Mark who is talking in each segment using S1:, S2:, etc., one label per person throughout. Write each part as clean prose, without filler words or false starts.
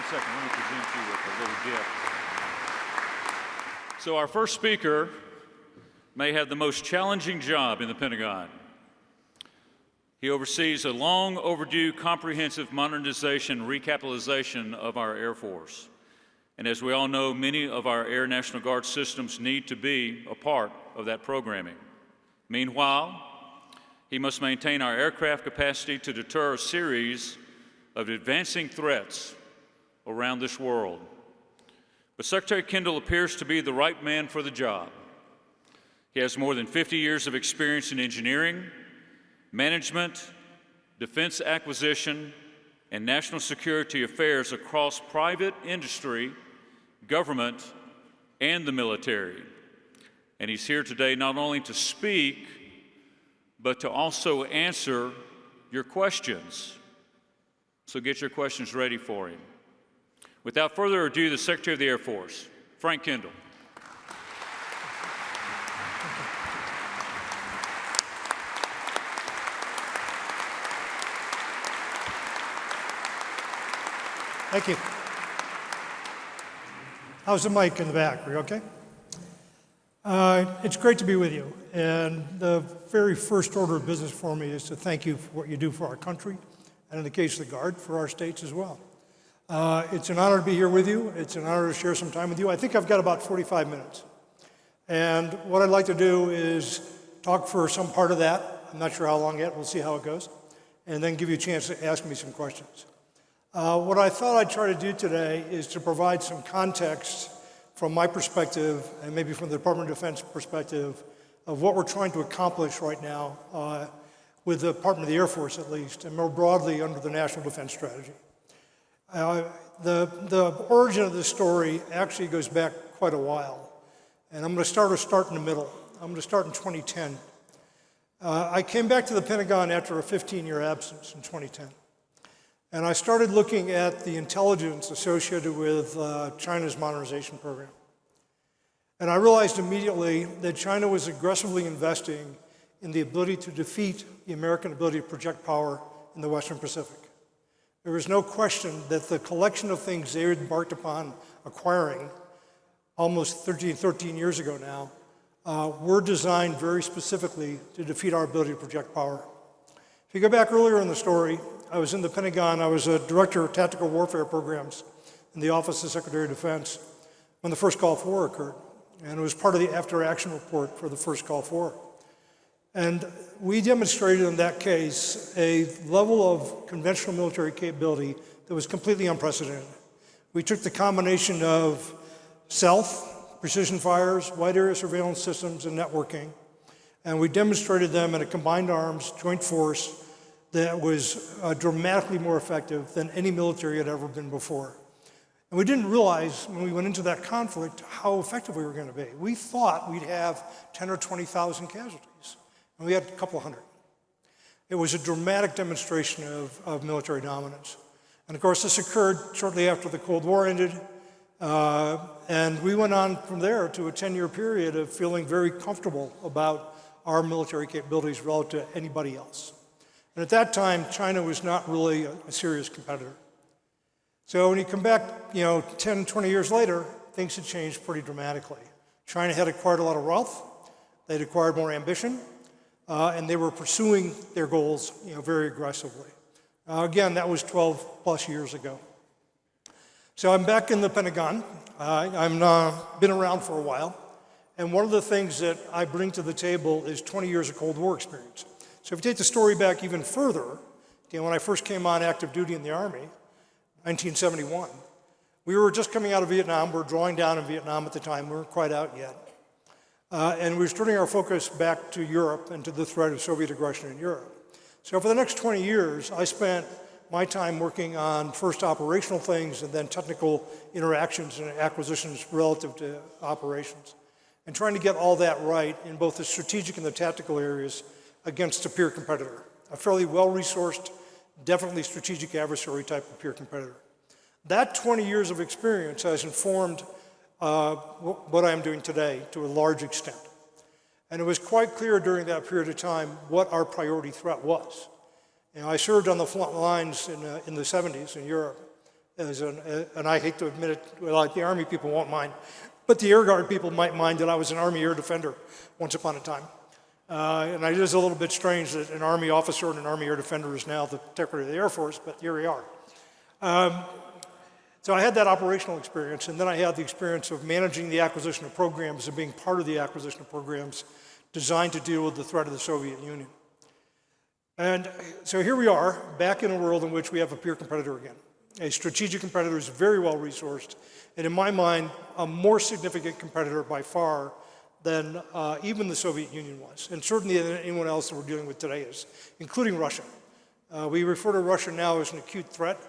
S1: second, let me present you with a little gift. So our first speaker may have the most challenging job in the Pentagon. He oversees a long overdue comprehensive modernization and recapitalization of our Air Force. And as we all know, many of our Air National Guard systems need to be a part of that programming. Meanwhile, he must maintain our aircraft capacity to deter a series of advancing threats around this world. But Secretary Kendall appears to be the right man for the job. He has more than 50 years of experience in engineering, management, defense acquisition, and national security affairs across private industry, government, and the military. And he's here today not only to speak, but to also answer your questions. So get your questions ready for him. Without further ado, the Secretary of the Air Force, Frank Kendall.
S2: Thank you. How's the mic in the back? Are you okay? It's great to be with you. And the very first order of business for me is to thank you for what you do for our country, and in the case of the Guard, for our states as well. It's an honor to be here with you. It's an honor to share some time with you. I think I've got about 45 minutes. And what I'd like to do is talk for some part of that. I'm not sure how long yet. We'll see how it goes. And then give you a chance to ask me some questions. What I thought I'd try to do today is to provide some context from my perspective, and maybe from the Department of Defense perspective, of what we're trying to accomplish right now with the Department of the Air Force, at least, and more broadly under the National Defense Strategy. The origin of this story actually goes back quite a while, and I'm going to start in the middle. I'm going to start in 2010. I came back to the Pentagon after a 15-year absence in 2010. And I started looking at the intelligence associated with China's modernization program. And I realized immediately that China was aggressively investing in the ability to defeat the American ability to project power in the Western Pacific. There was no question that the collection of things they had embarked upon acquiring almost 13 years ago now were designed very specifically to defeat our ability to project power. If you go back earlier in the story, I was in the Pentagon. I was a director of tactical warfare programs in the Office of Secretary of Defense when the first Gulf War occurred. And it was part of the after-action report for the first Gulf War. And we demonstrated in that case a level of conventional military capability that was completely unprecedented. We took the combination of stealth, precision fires, wide area surveillance systems, and networking, and we demonstrated them in a combined arms joint force that was dramatically more effective than any military had ever been before. And we didn't realize when we went into that conflict how effective we were going to be. We thought we'd have 10 or 20,000 casualties, and we had a couple hundred. It was a dramatic demonstration of military dominance. And of course, this occurred shortly after the Cold War ended, and we went on from there to a 10-year period of feeling very comfortable about our military capabilities relative to anybody else. And at that time, China was not really a serious competitor. So when you come back, 10, 20 years later, things had changed pretty dramatically. China had acquired a lot of wealth, they'd acquired more ambition, and they were pursuing their goals, very aggressively. Again, that was 12 plus years ago. So I'm back in the Pentagon. I've been around for a while, and one of the things that I bring to the table is 20 years of Cold War experience. So if you take the story back even further, when I first came on active duty in the Army, 1971, we were just coming out of Vietnam. We were drawing down in Vietnam at the time. We weren't quite out yet. And we were turning our focus back to Europe and to the threat of Soviet aggression in Europe. So for the next 20 years, I spent my time working on first operational things and then technical interactions and acquisitions relative to operations, and trying to get all that right in both the strategic and the tactical areas against a peer competitor, a fairly well-resourced, definitely strategic adversary type of peer competitor. That 20 years of experience has informed what I'm doing today to a large extent. And it was quite clear during that period of time what our priority threat was. I served on the front lines in the 70s in Europe, and I hate to admit it, like the Army people won't mind, but the Air Guard people might mind that I was an Army Air Defender once upon a time. And it is a little bit strange that an Army officer and an Army Air Defender is now the Secretary of the Air Force, but here we are. So I had that operational experience, and then I had the experience of managing the acquisition of programs and being part of the acquisition of programs designed to deal with the threat of the Soviet Union. And so here we are, back in a world in which we have a peer competitor again. A strategic competitor is very well resourced, and in my mind, a more significant competitor by far than even the Soviet Union was, and certainly than anyone else that we're dealing with today is, including Russia. We refer to Russia now as an acute threat.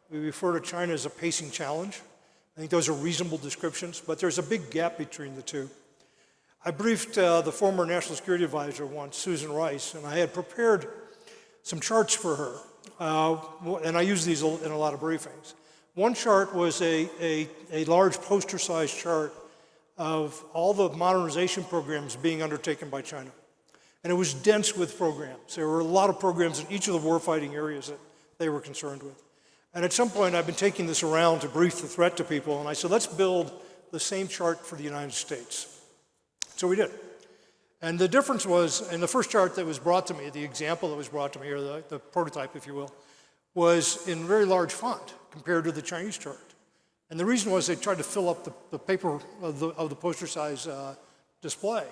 S2: We refer to China as a pacing challenge. I think those are reasonable descriptions, but there's a big gap between the two. I briefed the former National Security Advisor once, Susan Rice, and I had prepared some charts for her, and I use these in a lot of briefings. One chart was a large poster-sized chart of all the modernization programs being undertaken by China. And it was dense with programs. There were a lot of programs in each of the warfighting areas that they were concerned with. And at some point, I've been taking this around to brief the threat to people, and I said, let's build the same chart for the United States. So we did. And the difference was, in the first chart that was brought to me, the example that was brought to me, or the prototype, if you will, was in very large font compared to the Chinese chart. And the reason was they tried to fill up the paper of the poster size display.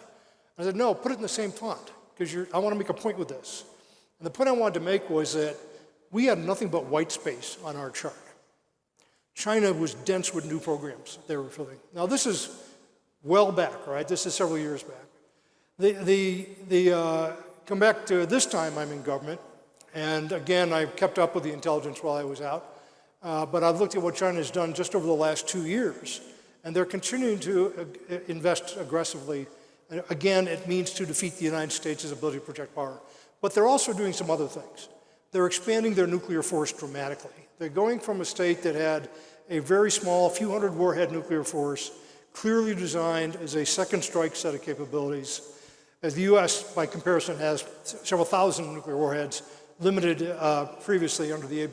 S2: I said, no, put it in the same font, because I want to make a point with this. And the point I wanted to make was that we had nothing but white space on our chart. China was dense with new programs they were filling. Now this is well back, right? This is several years back. Come back to this time I'm in government, and again, I've kept up with the intelligence while I was out, but I've looked at what China has done just over the last 2 years, and they're continuing to invest aggressively. And again, it means to defeat the United States' ability to project power. But they're also doing some other things. They're expanding their nuclear force dramatically. They're going from a state that had a very small, few hundred warhead nuclear force, clearly designed as a second strike set of capabilities, as the US, by comparison, has several thousand nuclear warheads, limited previously under the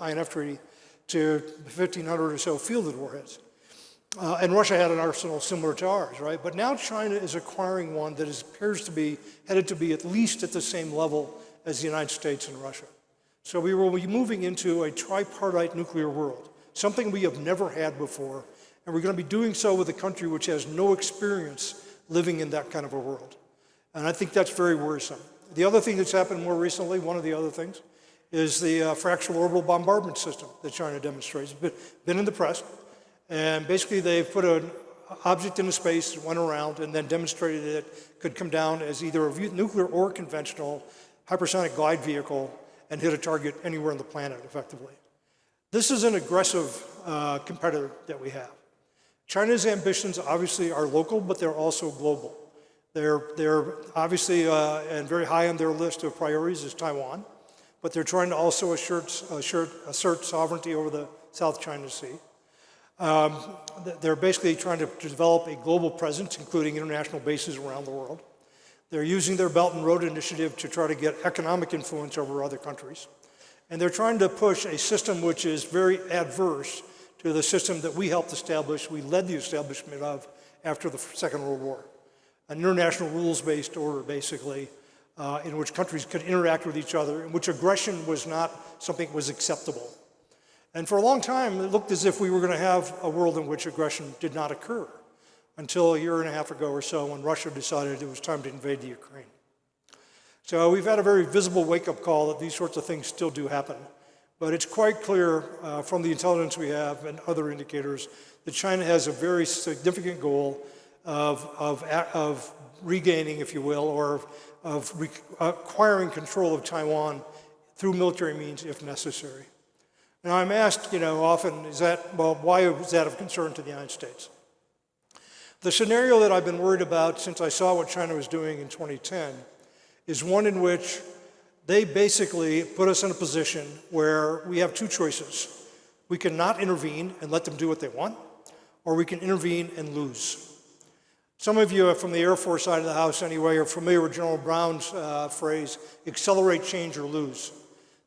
S2: INF Treaty to 1,500 or so fielded warheads. And Russia had an arsenal similar to ours, right? But now China is acquiring one that appears to be headed to be at least at the same level as the United States and Russia. So we will be moving into a tripartite nuclear world, something we have never had before, and we're going to be doing so with a country which has no experience living in that kind of a world. And I think that's very worrisome. The other thing that's happened more recently, one of the other things, is the fractional orbital bombardment system that China demonstrates. It's been in the press, and basically they've put an object into space that went around and then demonstrated that it could come down as either a nuclear or conventional hypersonic glide vehicle and hit a target anywhere on the planet effectively. This is an aggressive competitor that we have. China's ambitions obviously are local, but they're also global. They're obviously, and very high on their list of priorities is Taiwan, but they're trying to also assert sovereignty over the South China Sea. They're basically trying to develop a global presence, including international bases around the world. They're using their Belt and Road Initiative to try to get economic influence over other countries. And they're trying to push a system which is very adverse to the system that we helped establish, we led the establishment of after the Second World War. An international rules-based order, basically, in which countries could interact with each other, in which aggression was not something that was acceptable. And for a long time, it looked as if we were going to have a world in which aggression did not occur, until a year and a half ago or so when Russia decided it was time to invade the Ukraine. So we've had a very visible wake-up call that these sorts of things still do happen. But it's quite clear from the intelligence we have and other indicators that China has a very significant goal of regaining, if you will, or of acquiring control of Taiwan through military means if necessary. Now I'm asked, often, why is that of concern to the United States? The scenario that I've been worried about since I saw what China was doing in 2010 is one in which they basically put us in a position where we have two choices. We can not intervene and let them do what they want, or we can intervene and lose. Some of you from the Air Force side of the house anyway are familiar with General Brown's phrase, accelerate change or lose.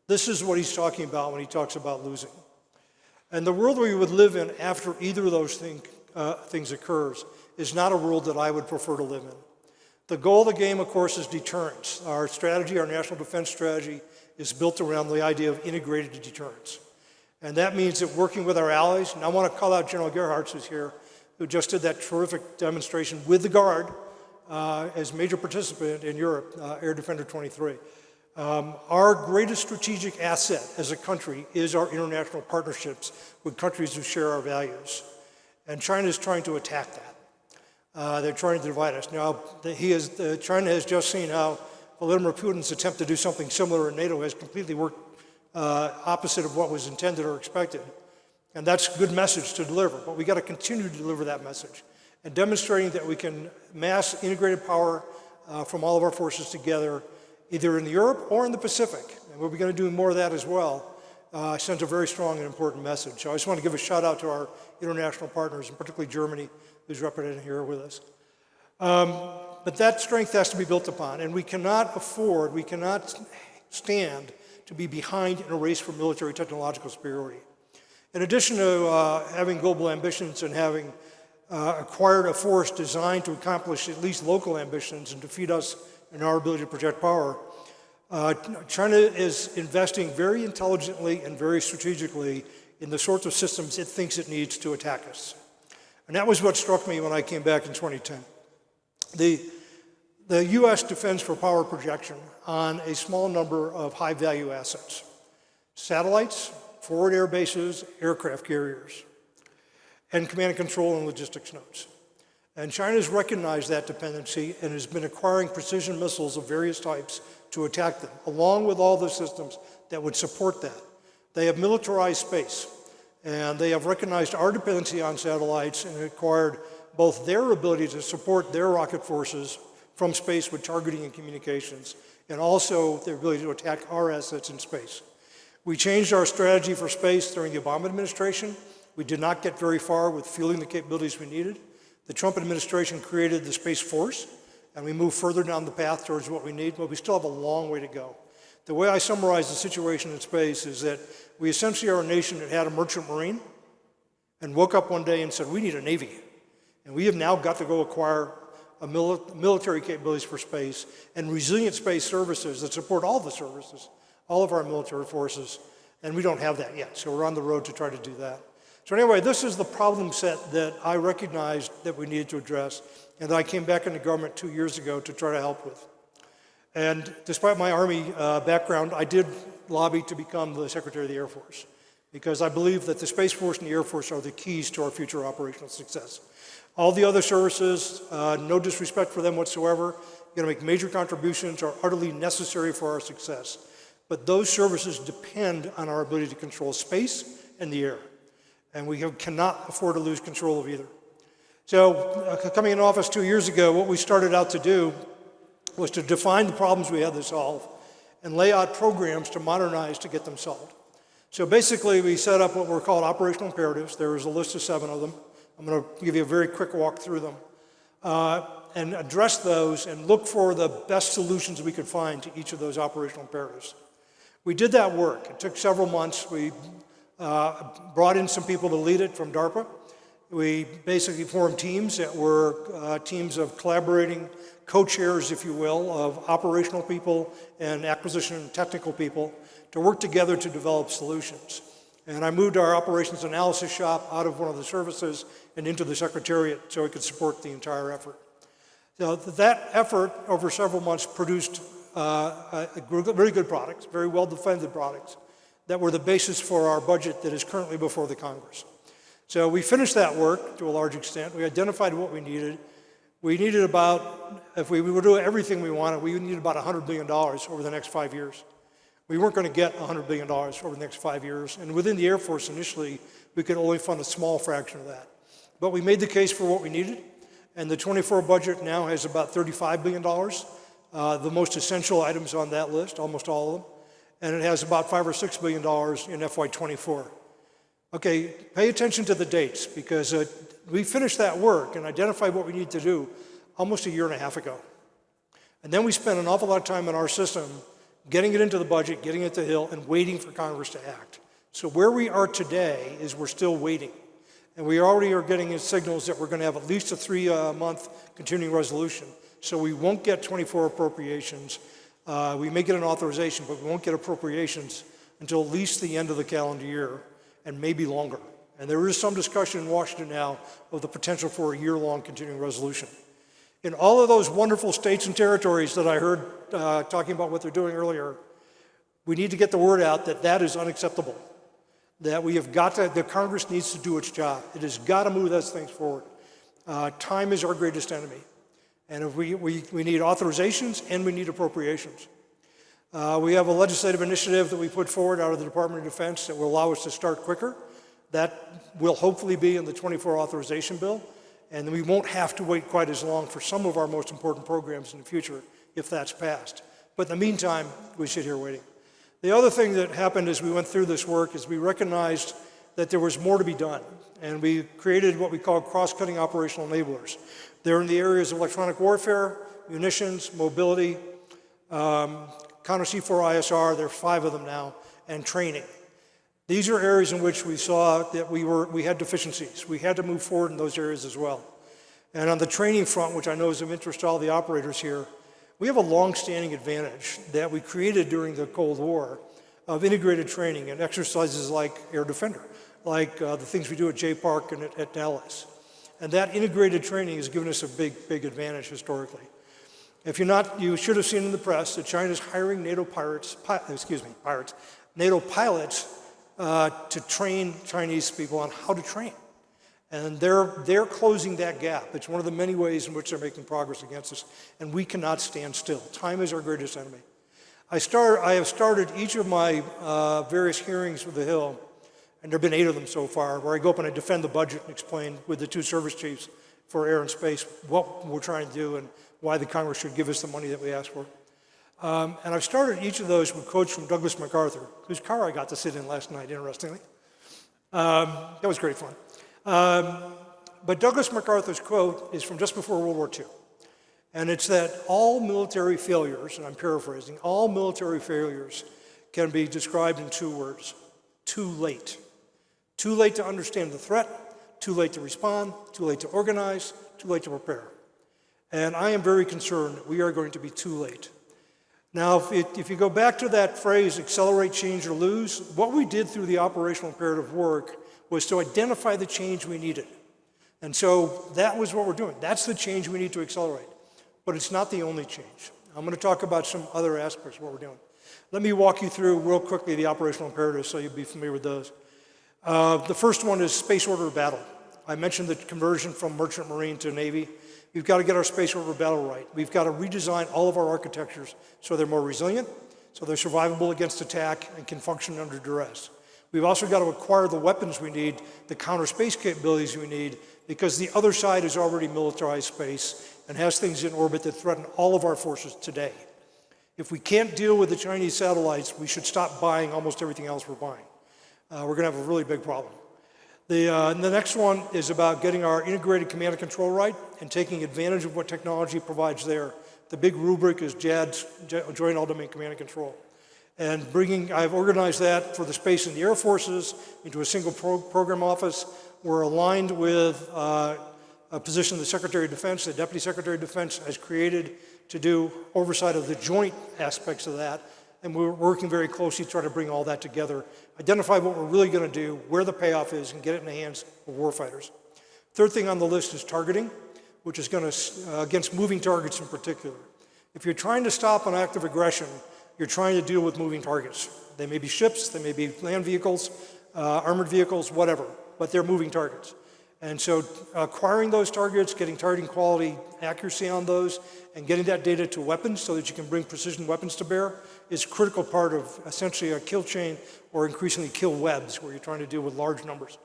S2: This is what he's talking about when he talks about losing. And the world we would live in after either of those things occurs is not a world that I would prefer to live in. The goal of the game, of course, is deterrence. Our strategy, our national defense strategy, is built around the idea of integrated deterrence. And that means that working with our allies, and I want to call out General Gerhardt, who's here, who just did that terrific demonstration with the Guard as major participant in Europe, Air Defender 23. Our greatest strategic asset as a country is our international partnerships with countries who share our values. And China is trying to attack that. They're trying to divide us. Now, China has just seen how Vladimir Putin's attempt to do something similar in NATO has completely worked opposite of what was intended or expected. And that's a good message to deliver, but we got to continue to deliver that message. And demonstrating that we can mass integrated power from all of our forces together, either in Europe or in the Pacific, and we're going to do more of that as well, sends a very strong and important message. So I just want to give a shout out to our international partners, and particularly Germany, who's represented here with us. But that strength has to be built upon, and we cannot stand to be behind in a race for military technological superiority. In addition to having global ambitions and having acquired a force designed to accomplish at least local ambitions and defeat us in our ability to project power, China is investing very intelligently and very strategically in the sorts of systems it thinks it needs to attack us. And that was what struck me when I came back in 2010. The U.S. defends for power projection on a small number of high-value assets: satellites, forward air bases, aircraft carriers, and command and control and logistics nodes. And China's recognized that dependency and has been acquiring precision missiles of various types to attack them, along with all the systems that would support that. They have militarized space, and they have recognized our dependency on satellites and acquired both their ability to support their rocket forces from space with targeting and communications, and also their ability to attack our assets in space. We changed our strategy for space during the Obama administration. We did not get very far with fielding the capabilities we needed. The Trump administration created the Space Force, and we moved further down the path towards what we need, but we still have a long way to go. The way I summarize the situation in space is that we essentially are a nation that had a merchant marine and woke up one day and said, we need a Navy. And we have now got to go acquire military capabilities for space and resilient space services that support all the services, all of our military forces, and we don't have that yet. So we're on the road to try to do that. So anyway, this is the problem set that I recognized that we needed to address, and that I came back into government 2 years ago to try to help with. And despite my Army background, I did lobby to become the Secretary of the Air Force, because I believe that the Space Force and the Air Force are the keys to our future operational success. All the other services, no disrespect for them whatsoever, going to make major contributions, are utterly necessary for our success. But those services depend on our ability to control space and the air. And we cannot afford to lose control of either. So coming in office 2 years ago, what we started out to do was to define the problems we had to solve and lay out programs to modernize to get them solved. So basically, we set up what were called operational imperatives. There was a list of 7 of them. I'm going to give you a very quick walk through them and address those and look for the best solutions we could find to each of those operational imperatives. We did that work. It took several months. We brought in some people to lead it from DARPA. We basically formed teams that were teams of collaborating co-chairs, if you will, of operational people and acquisition and technical people to work together to develop solutions. And I moved our operations analysis shop out of one of the services and into the Secretariat so it could support the entire effort. So that effort over several months produced very good products, very well-defended products that were the basis for our budget that is currently before the Congress. So we finished that work to a large extent. We identified what we needed. We needed about, if we were doing everything we wanted, we would need about $100 billion over the next 5 years. We weren't going to get $100 billion over the next 5 years. And within the Air Force initially, we could only fund a small fraction of that. But we made the case for what we needed. And the 24 budget now has about $35 billion, the most essential items on that list, almost all of them. And it has about $5 or $6 billion in FY24. Okay, pay attention to the dates, because we finished that work and identified what we need to do almost a year and a half ago. And then we spent an awful lot of time in our system getting it into the budget, getting it to the Hill, and waiting for Congress to act. So where we are today is we're still waiting. And we already are getting signals that we're going to have at least a 3-month continuing resolution. So we won't get 24 appropriations. We may get an authorization, but we won't get appropriations until at least the end of the calendar year, and maybe longer. And there is some discussion in Washington now of the potential for a year-long continuing resolution. In all of those wonderful states and territories that I heard talking about what they're doing earlier, we need to get the word out that that is unacceptable. That we have got to, the Congress needs to do its job. It has got to move those things forward. Time is our greatest enemy. And if we need authorizations and we need appropriations. We have a legislative initiative that we put forward out of the Department of Defense that will allow us to start quicker. That will hopefully be in the 24 authorization bill. And we won't have to wait quite as long for some of our most important programs in the future if that's passed. But in the meantime, we sit here waiting. The other thing that happened as we went through this work is we recognized that there was more to be done. And we created what we call cross-cutting operational enablers. They're in the areas of electronic warfare, munitions, mobility, counter C4ISR, there are 5 of them now, and training. These are areas in which we saw that we had deficiencies. We had to move forward in those areas as well. And on the training front, which I know is of interest to all the operators here, we have a long-standing advantage that we created during the Cold War of integrated training and exercises like Air Defender, like the things we do at JPARC and at Dallas. And that integrated training has given us a big advantage historically. If you're not, you should have seen in the press that China's hiring NATO pilots to train Chinese people on how to train. And they're closing that gap. It's one of the many ways in which they're making progress against us, and we cannot stand still. Time is our greatest enemy. I have started each of my various hearings with the Hill, and there have been 8 of them so far, where I go up and I defend the budget and explain with the 2 service chiefs for air and space what we're trying to do and why the Congress should give us the money that we ask for. And I've started each of those with quotes from Douglas MacArthur, whose car I got to sit in last night, interestingly. That was great fun. But Douglas MacArthur's quote is from just before World War II. And it's that all military failures, and I'm paraphrasing, all military failures can be described in 2 words: too late. Too late to understand the threat, too late to respond, too late to organize, too late to prepare. And I am very concerned that we are going to be too late. Now, if you go back to that phrase, accelerate, change, or lose, what we did through the operational imperative work was to identify the change we needed. And so that was what we're doing. That's the change we need to accelerate. But it's not the only change. I'm going to talk about some other aspects of what we're doing. Let me walk you through real quickly the operational imperatives so you'll be familiar with those. The first one is space order of battle. I mentioned the conversion from merchant marine to Navy. We've got to get our space order of battle right. We've got to redesign all of our architectures so they're more resilient, so they're survivable against attack and can function under duress. We've also got to acquire the weapons we need, the counter space capabilities we need, because the other side is already militarized space and has things in orbit that threaten all of our forces today. If we can't deal with the Chinese satellites, we should stop buying almost everything else we're buying. We're going to have a really big problem. The next one is about getting our integrated command and control right and taking advantage of what technology provides there. The big rubric is JADS, Joint All-Domain Command and Control. And I've organized that for the space and the air forces into a single program office. We're aligned with a position the Secretary of Defense, the Deputy Secretary of Defense has created to do oversight of the joint aspects of that. And we're working very closely to try to bring all that together, identify what we're really going to do, where the payoff is, and get it in the hands of warfighters. Third thing on the list is targeting, which is going to, against moving targets in particular. If you're trying to stop an act of aggression, you're trying to deal with moving targets. They may be ships, they may be land vehicles, armored vehicles, whatever, but they're moving targets. And so acquiring those targets, getting targeting quality accuracy on those, and getting that data to weapons so that you can bring precision weapons to bear is a critical part of essentially a kill chain or increasingly kill webs where you're trying to deal with large numbers.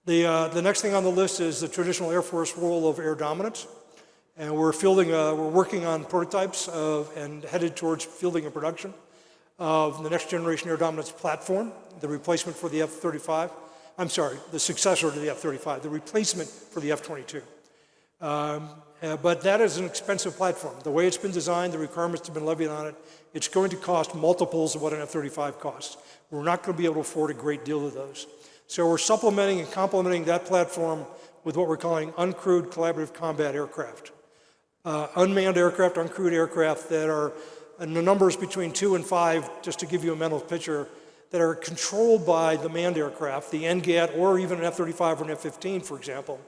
S2: The next thing on the list is the traditional Air Force role of air dominance. And we're working on prototypes and headed towards fielding and production of the next generation air dominance platform, the replacement for the F-35. I'm sorry, the successor to the F-35, the replacement for the F-22. But that is an expensive platform. The way it's been designed, the requirements have been levied on it, it's going to cost multiples of what an F-35 costs. We're not going to be able to afford a great deal of those. So we're supplementing and complementing that platform with what we're calling uncrewed collaborative combat aircraft. Unmanned aircraft, uncrewed aircraft that are in the numbers between 2 and 5, just to give you a mental picture, that are controlled by the manned aircraft, the NGAT, or even an F-35 or an F-15, for example,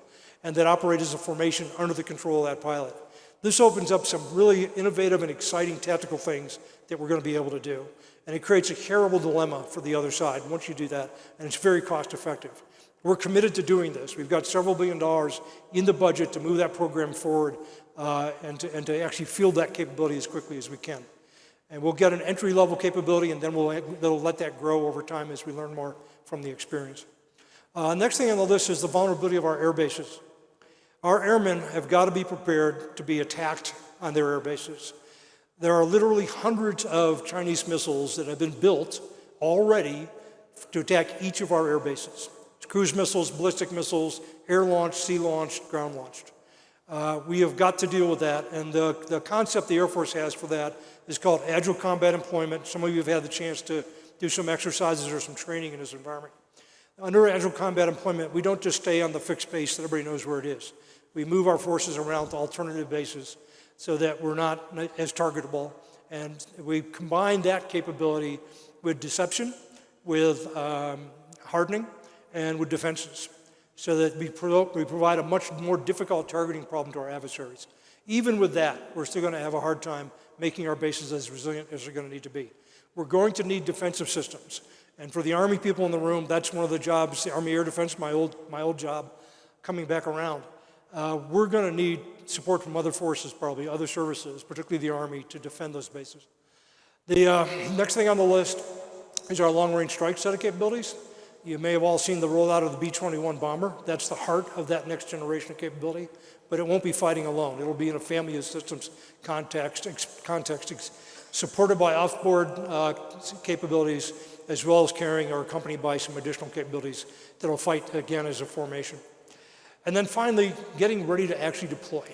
S2: and that operate as a formation under the control of that pilot. This opens up some really innovative and exciting tactical things that we're going to be able to do. And it creates a terrible dilemma for the other side once you do that, and it's very cost effective. We're committed to doing this. We've got several $billion in the budget to move that program forward and to actually field that capability as quickly as we can. And we'll get an entry-level capability, and then we'll let that grow over time as we learn more from the experience. Next thing on the list is the vulnerability of our air bases. Our airmen have got to be prepared to be attacked on their air bases. There are literally hundreds of Chinese missiles that have been built already to attack each of our air bases. Cruise missiles, ballistic missiles, air-launched, sea-launched, ground-launched. We have got to deal with that, and the concept the Air Force has for that is called Agile Combat Employment. Some of you have had the chance to do some exercises or some training in this environment. Under Agile Combat Employment, we don't just stay on the fixed base that everybody knows where it is. We move our forces around to alternative bases so that we're not as targetable, and we combine that capability with deception, with hardening, and with defenses, so that we provide a much more difficult targeting problem to our adversaries. Even with that, we're still going to have a hard time making our bases as resilient as they're going to need to be. We're going to need defensive systems. And for the Army people in the room, that's one of the jobs, the Army Air Defense, my old job, coming back around. We're going to need support from other forces, probably other services, particularly the Army, to defend those bases. The next thing on the list is our long-range strike set of capabilities. You may have all seen the rollout of the B-21 bomber. That's the heart of that next generation of capability, but it won't be fighting alone. It'll be in a family of systems context supported by off-board capabilities, as well as carrying or accompanied by some additional capabilities that will fight again as a formation. And then finally, getting ready to actually deploy.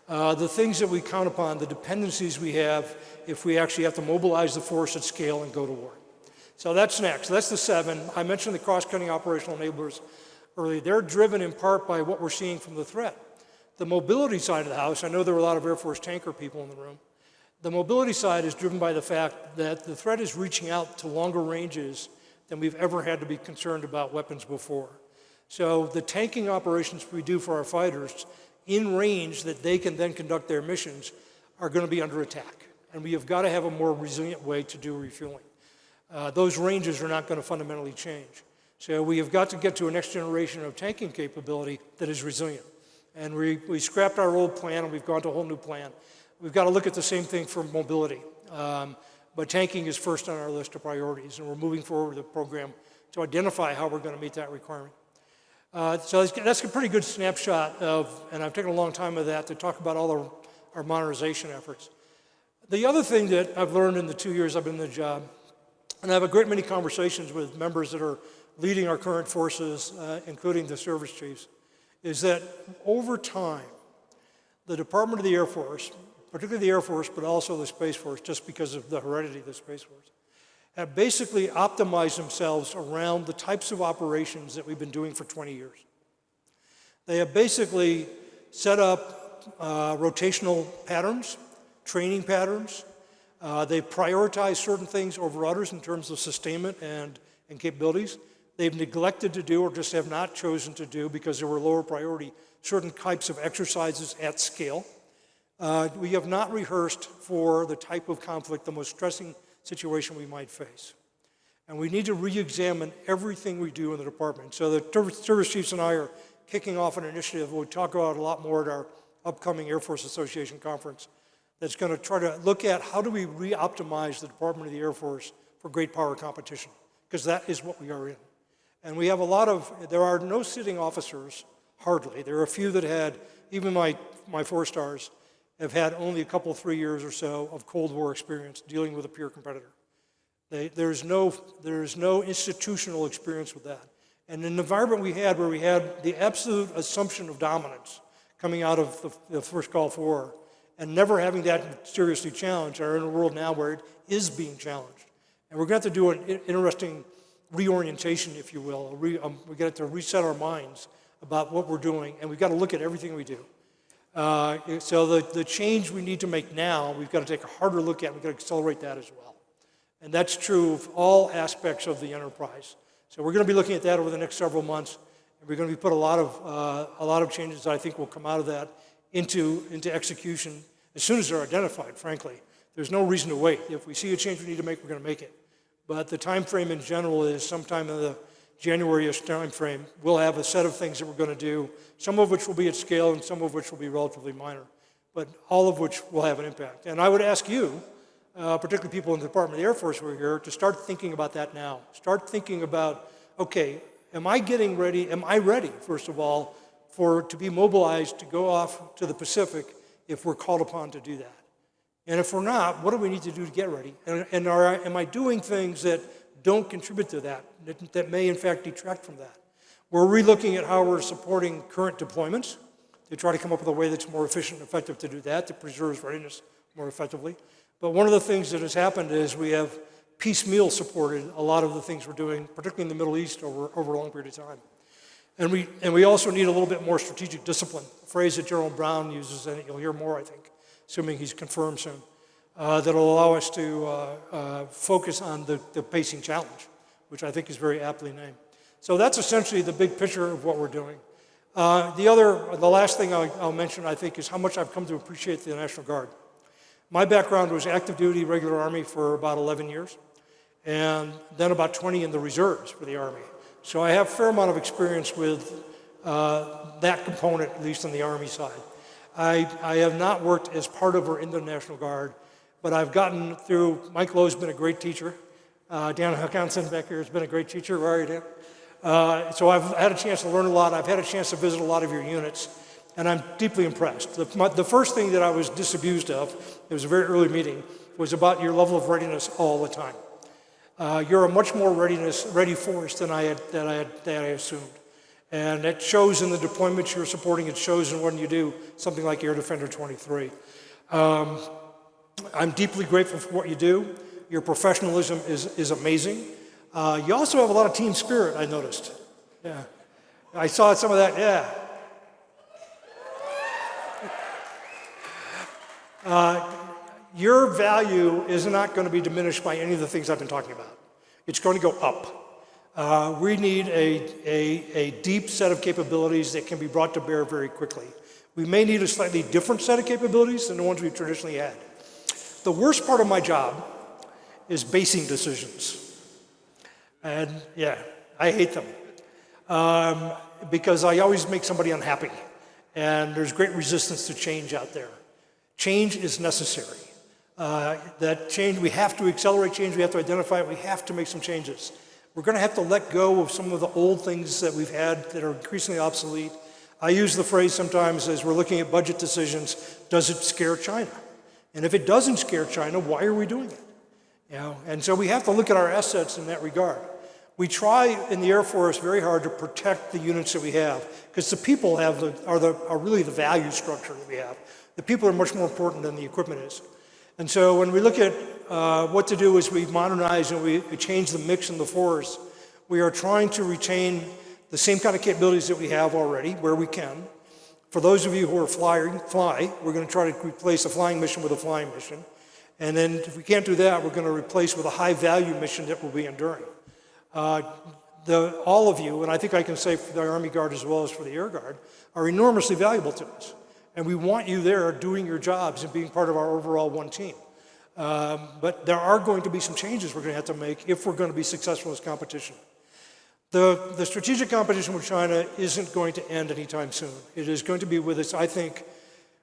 S2: The things that we count upon, the dependencies we have if we actually have to mobilize the force at scale and go to war. So that's next. That's the 7. I mentioned the cross-cutting operational enablers earlier. They're driven in part by what we're seeing from the threat. The mobility side of the house, I know there were a lot of Air Force tanker people in the room. The mobility side is driven by the fact that the threat is reaching out to longer ranges than we've ever had to be concerned about weapons before. So the tanking operations we do for our fighters in range that they can then conduct their missions are going to be under attack. And we have got to have a more resilient way to do refueling. Those ranges are not going to fundamentally change. So we have got to get to a next generation of tanking capability that is resilient. And we scrapped our old plan and we've gone to a whole new plan. We've got to look at the same thing for mobility. But tanking is first on our list of priorities, and we're moving forward with a program to identify how we're going to meet that requirement. So that's a pretty good snapshot of, and I've taken a long time of that to talk about all our modernization efforts. The other thing that I've learned in the 2 years I've been in the job, and I have a great many conversations with members that are leading our current forces, including the service chiefs, is that over time, the Department of the Air Force, particularly the Air Force, but also the Space Force, just because of the heredity of the Space Force, have basically optimized themselves around the types of operations that we've been doing for 20 years. They have basically set up rotational patterns, training patterns. They prioritize certain things over others in terms of sustainment and capabilities. They've neglected to do or just have not chosen to do because they were lower priority certain types of exercises at scale. We have not rehearsed for the type of conflict, the most stressing situation we might face. And we need to re-examine everything we do in the department. So the service chiefs and I are kicking off an initiative we'll talk about a lot more at our upcoming Air Force Association conference that's going to try to look at how do we re-optimize the Department of the Air Force for great power competition, because that is what we are in. And we have there are no sitting officers, hardly. There are a few that had, even my 4-stars, have had only a couple, 3 years or so of Cold War experience dealing with a peer competitor. There's no institutional experience with that. And in the environment we had where we had the absolute assumption of dominance, coming out of the first Gulf War, and never having that seriously challenged, are in a world now where it is being challenged. And we're going to have to do an interesting reorientation, if you will. We're going to have to reset our minds about what we're doing, and we've got to look at everything we do. So the change we need to make now, we've got to take a harder look at. We've got to accelerate that as well. And that's true of all aspects of the enterprise. So we're going to be looking at that over the next several months. And we're going to be put a lot of changes that I think will come out of that into execution as soon as they're identified, frankly. There's no reason to wait. If we see a change we need to make, we're going to make it. But the time frame in general is sometime in the January-ish time frame. We'll have a set of things that we're going to do, some of which will be at scale and some of which will be relatively minor, but all of which will have an impact. And I would ask you, particularly people in the Department of the Air Force who are here, to start thinking about that now. Start thinking about, okay, am I getting ready? Am I ready, first of all, to be mobilized to go off to the Pacific if we're called upon to do that? And if we're not, what do we need to do to get ready? And am I doing things that don't contribute to that may in fact detract from that? We're relooking at how we're supporting current deployments to try to come up with a way that's more efficient and effective to do that, that preserves readiness more effectively. But one of the things that has happened is we have piecemeal supported a lot of the things we're doing, particularly in the Middle East over a long period of time. And we also need a little bit more strategic discipline, a phrase that General Brown uses, and you'll hear more, I think, assuming he's confirmed soon, that'll allow us to focus on the pacing challenge, which I think is very aptly named. So that's essentially the big picture of what we're doing. The last thing I'll mention, I think, is how much I've come to appreciate the National Guard. My background was active duty, regular Army for about 11 years, and then about 20 in the reserves for the Army. So I have a fair amount of experience with that component, at least on the Army side. I have not worked as part of or in the National Guard, but I've gotten through. Mike Lowe's been a great teacher. Dan Hackinson back here has been a great teacher. Where are you, Dan? So I've had a chance to learn a lot. I've had a chance to visit a lot of your units, and I'm deeply impressed. The first thing that I was disabused of, it was a very early meeting, was about your level of readiness all the time. You're a much more ready force than I assumed. And it shows in the deployments you're supporting. It shows in when you do something like Air Defender 23. I'm deeply grateful for what you do. Your professionalism is amazing. You also have a lot of team spirit, I noticed. Yeah. I saw some of that, yeah. Your value is not going to be diminished by any of the things I've been talking about. It's going to go up. We need a deep set of capabilities that can be brought to bear very quickly. We may need a slightly different set of capabilities than the ones we've traditionally had. The worst part of my job is basing decisions. And yeah, I hate them. Because I always make somebody unhappy. And there's great resistance to change out there. Change is necessary. That change, we have to accelerate change, we have to identify it, we have to make some changes. We're going to have to let go of some of the old things that we've had that are increasingly obsolete. I use the phrase sometimes as we're looking at budget decisions, does it scare China? And if it doesn't scare China, why are we doing it? You know? And so we have to look at our assets in that regard. We try in the Air Force very hard to protect the units that we have, because the people are really the value structure that we have. The people are much more important than the equipment is. And so when we look at what to do as we modernize and we change the mix in the force, we are trying to retain the same kind of capabilities that we have already, where we can. For those of you who are fly, we're going to try to replace a flying mission with a flying mission. And then if we can't do that, we're going to replace with a high-value mission that will be enduring. All of you, and I think I can say for the Army Guard as well as for the Air Guard, are enormously valuable to us. And we want you there doing your jobs and being part of our overall one team. But there are going to be some changes we're going to have to make if we're going to be successful in this competition. The strategic competition with China isn't going to end anytime soon. It is going to be with us. I think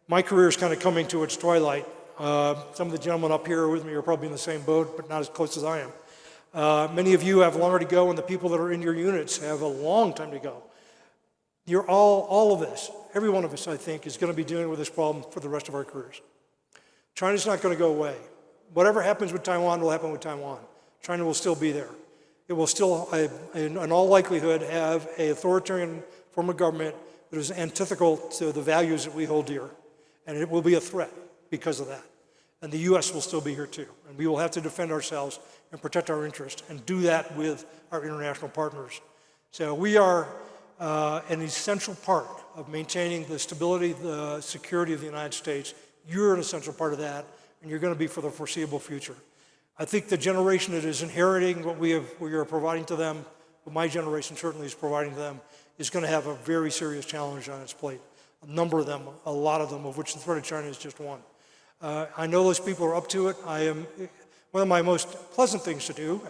S2: my career is kind of coming to its twilight. Some of the gentlemen up here with me are probably in the same boat, but not as close as I am. Many of you have longer to go, and the people that are in your units have a long time to go. You're all of us, every one of us, I think, is going to be dealing with this problem for the rest of our careers. China's not going to go away. Whatever happens with Taiwan will happen with Taiwan. China will still be there. It will still, in all likelihood, have an authoritarian form of government that is antithetical to the values that we hold dear. And it will be a threat because of that. And the U.S. will still be here too. And we will have to defend ourselves and protect our interests and do that with our international partners. So we are an essential part of maintaining the stability, the security of the United States. You're an essential part of that, and you're going to be for the foreseeable future. I think the generation that is inheriting what we are providing to them, what my generation certainly is providing to them, is going to have a very serious challenge on its plate. A number of them, a lot of them, of which the threat of China is just one. I know those people are up to it. One of my most pleasant things to do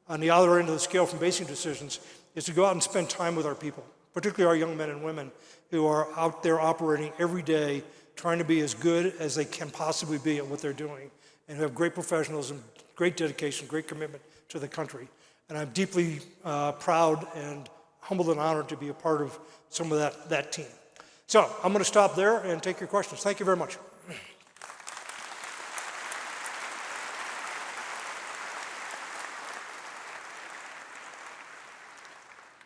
S2: on the other end of the scale from basing decisions is to go out and spend time with our people, particularly our young men and women who are out there operating every day, trying to be as good as they can possibly be at what they're doing, and who have great professionalism, great dedication, great commitment to the country. And I'm deeply proud and humbled and honored to be a part of some of that team. So I'm going to stop there and take your questions. Thank you very much.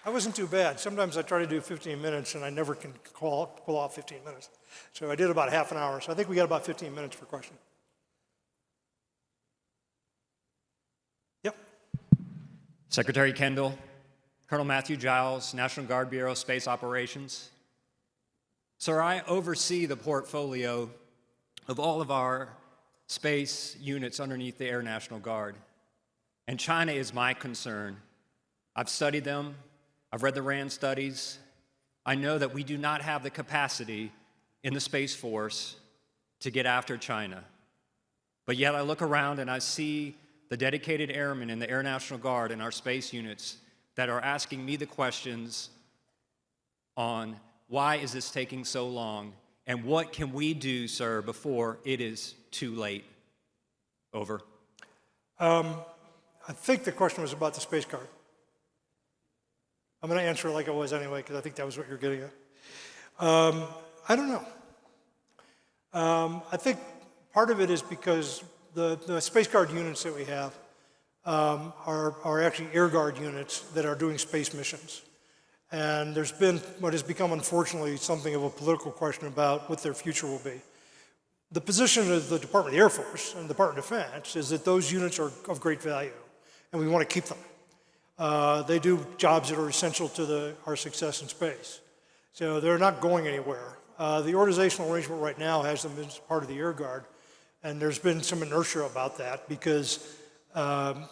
S2: I wasn't too bad. Sometimes I try to do 15 minutes and I never can pull off 15 minutes. So I did about half an hour. So I think we got about 15 minutes for questions. Yep.
S3: Secretary Kendall, Colonel Matthew Giles, National Guard Bureau, Space Operations. Sir, I oversee the portfolio of all of our space units underneath the Air National Guard. And China is my concern. I've studied them. I've read the RAND studies. I know that we do not have the capacity in the Space Force to get after China. But yet I look around and I see the dedicated airmen in the Air National Guard and our space units that are asking me the questions on why is this taking so long and what can we do, sir, before it is too late? Over.
S2: I think the question was about the Space Guard. I'm going to answer it like it was anyway, because I think that was what you're getting at. I don't know. I think part of it is because the Space Guard units that we have are actually Air Guard units that are doing space missions. And there's been what has become, unfortunately, something of a political question about what their future will be. The position of the Department of the Air Force and the Department of Defense is that those units are of great value, and we want to keep them. They do jobs that are essential to our success in space. So they're not going anywhere. The organizational arrangement right now has them as part of the Air Guard, and there's been some inertia about that because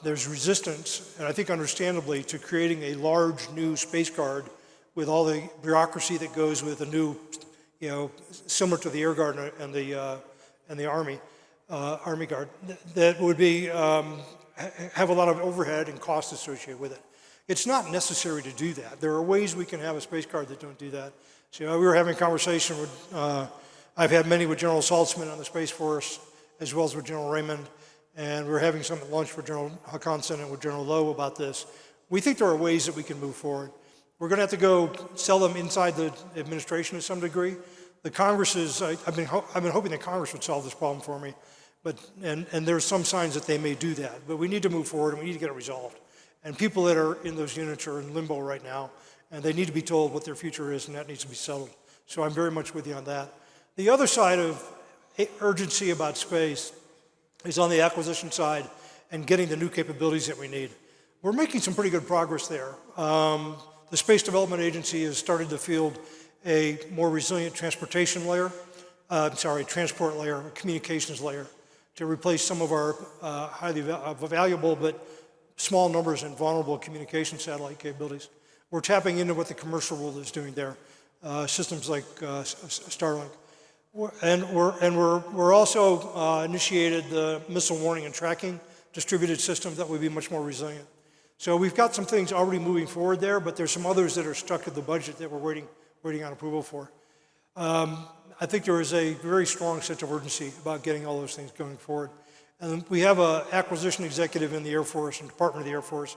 S2: there's resistance, and I think understandably, to creating a large new Space Guard with all the bureaucracy that goes with a new, similar to the Air Guard and the Army Guard, that would be have a lot of overhead and costs associated with it. It's not necessary to do that. There are ways we can have a Space Guard that don't do that. So we were having a conversation with, I've had many with General Saltzman on the Space Force, as well as with General Raymond, and we were having some at lunch with General Haakonsen and with General Lowe about this. We think there are ways that we can move forward. We're going to have to go sell them inside the administration to some degree. The Congress is, I've been hoping that Congress would solve this problem for me. And there's some signs that they may do that. But we need to move forward and we need to get it resolved. And people that are in those units are in limbo right now, and they need to be told what their future is, and that needs to be settled. So I'm very much with you on that. The other side of urgency about space is on the acquisition side and getting the new capabilities that we need. We're making some pretty good progress there. The Space Development Agency has started to field a more resilient transportation layer, transport layer, a communications layer, to replace some of our highly valuable but small numbers and vulnerable communication satellite capabilities. We're tapping into what the commercial world is doing there, systems like Starlink. And we're also initiated the missile warning and tracking distributed system that will be much more resilient. So we've got some things already moving forward there, but there's some others that are stuck at the budget that we're waiting on approval for. I think there is a very strong sense of urgency about getting all those things going forward. And we have an acquisition executive in the Air Force and Department of the Air Force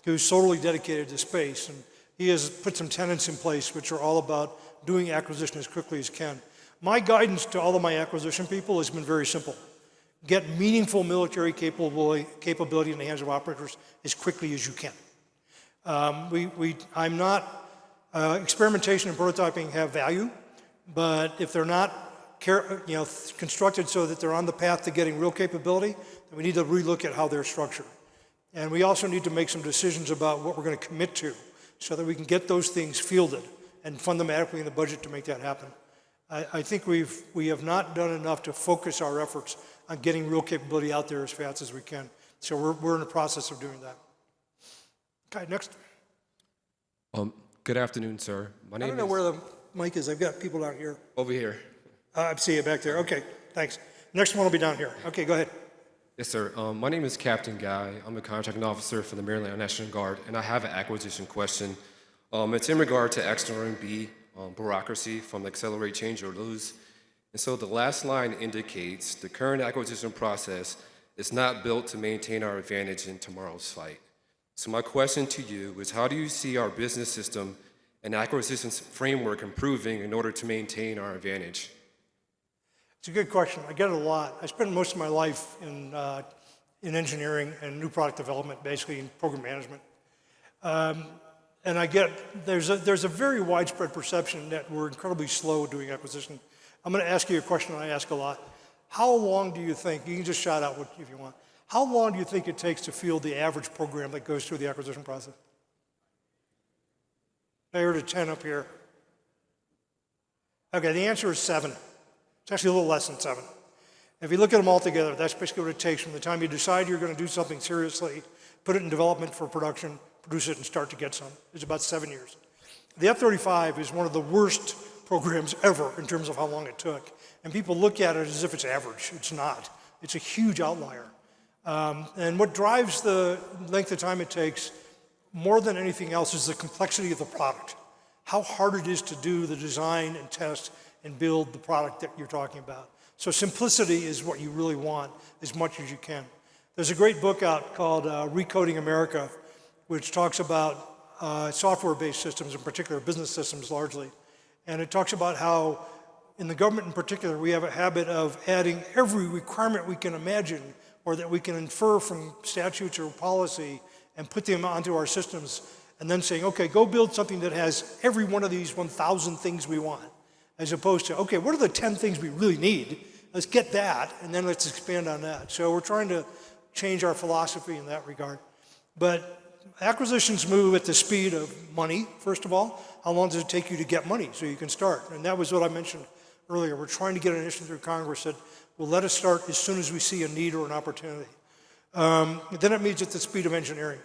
S2: who's solely dedicated to space. And he has put some tenets in place which are all about doing acquisition as quickly as can. My guidance to all of my acquisition people has been very simple. Get meaningful military capability in the hands of operators as quickly as you can. I'm not Experimentation and prototyping have value, but if they're not constructed so that they're on the path to getting real capability, then we need to relook at how they're structured. And we also need to make some decisions about what we're going to commit to so that we can get those things fielded and fund them adequately in the budget to make that happen. I think we have not done enough to focus our efforts on getting real capability out there as fast as we can. So we're in the process of doing that. Okay, next.
S4: Good afternoon, sir. My name
S2: I don't know
S4: is
S2: where the mic is. I've got people down here.
S4: over here.
S2: I see it back there. Okay, thanks. Next one will be down here. Okay, go ahead.
S4: Yes, sir. My name is Captain Guy. I'm a contracting officer for the Maryland National Guard, and I have an acquisition question. It's in regard to Accelerating B, bureaucracy from Accelerate, Change, or Lose. And so the last line indicates the current acquisition process is not built to maintain our advantage in tomorrow's fight. So my question to you is, how do you see our business system and acquisitions framework improving in order to maintain our advantage?
S2: It's a good question. I get it a lot. I spent most of my life in engineering and new product development, basically in program management. And I get there's a very widespread perception that we're incredibly slow doing acquisition. I'm going to ask you a question I ask a lot. How long do you think, you can just shout out if you want, how long do you think it takes to field the average program that goes through the acquisition process? I heard a 10 up here. Okay, the answer is 7. It's actually a little less than 7. If you look at them all together, that's basically what it takes from the time you decide you're going to do something seriously, put it in development for production, produce it, and start to get some. It's about 7 years. The F-35 is one of the worst programs ever in terms of how long it took. And people look at it as if it's average. It's not. It's a huge outlier. And what drives the length of time it takes more than anything else is the complexity of the product. How hard it is to do the design and test and build the product that you're talking about. So simplicity is what you really want as much as you can. There's a great book out called Recoding America, which talks about software-based systems, in particular business systems largely. And it talks about how, in the government in particular, we have a habit of adding every requirement we can imagine or that we can infer from statutes or policy and put them onto our systems, and then saying, okay, go build something that has every one of these 1,000 things we want, as opposed to, okay, what are the 10 things we really need? Let's get that, and then let's expand on that. So we're trying to change our philosophy in that regard. But acquisitions move at the speed of money, first of all. How long does it take you to get money so you can start? And that was what I mentioned earlier. We're trying to get an initiative through Congress that will let us start as soon as we see a need or an opportunity. Then it means at the speed of engineering,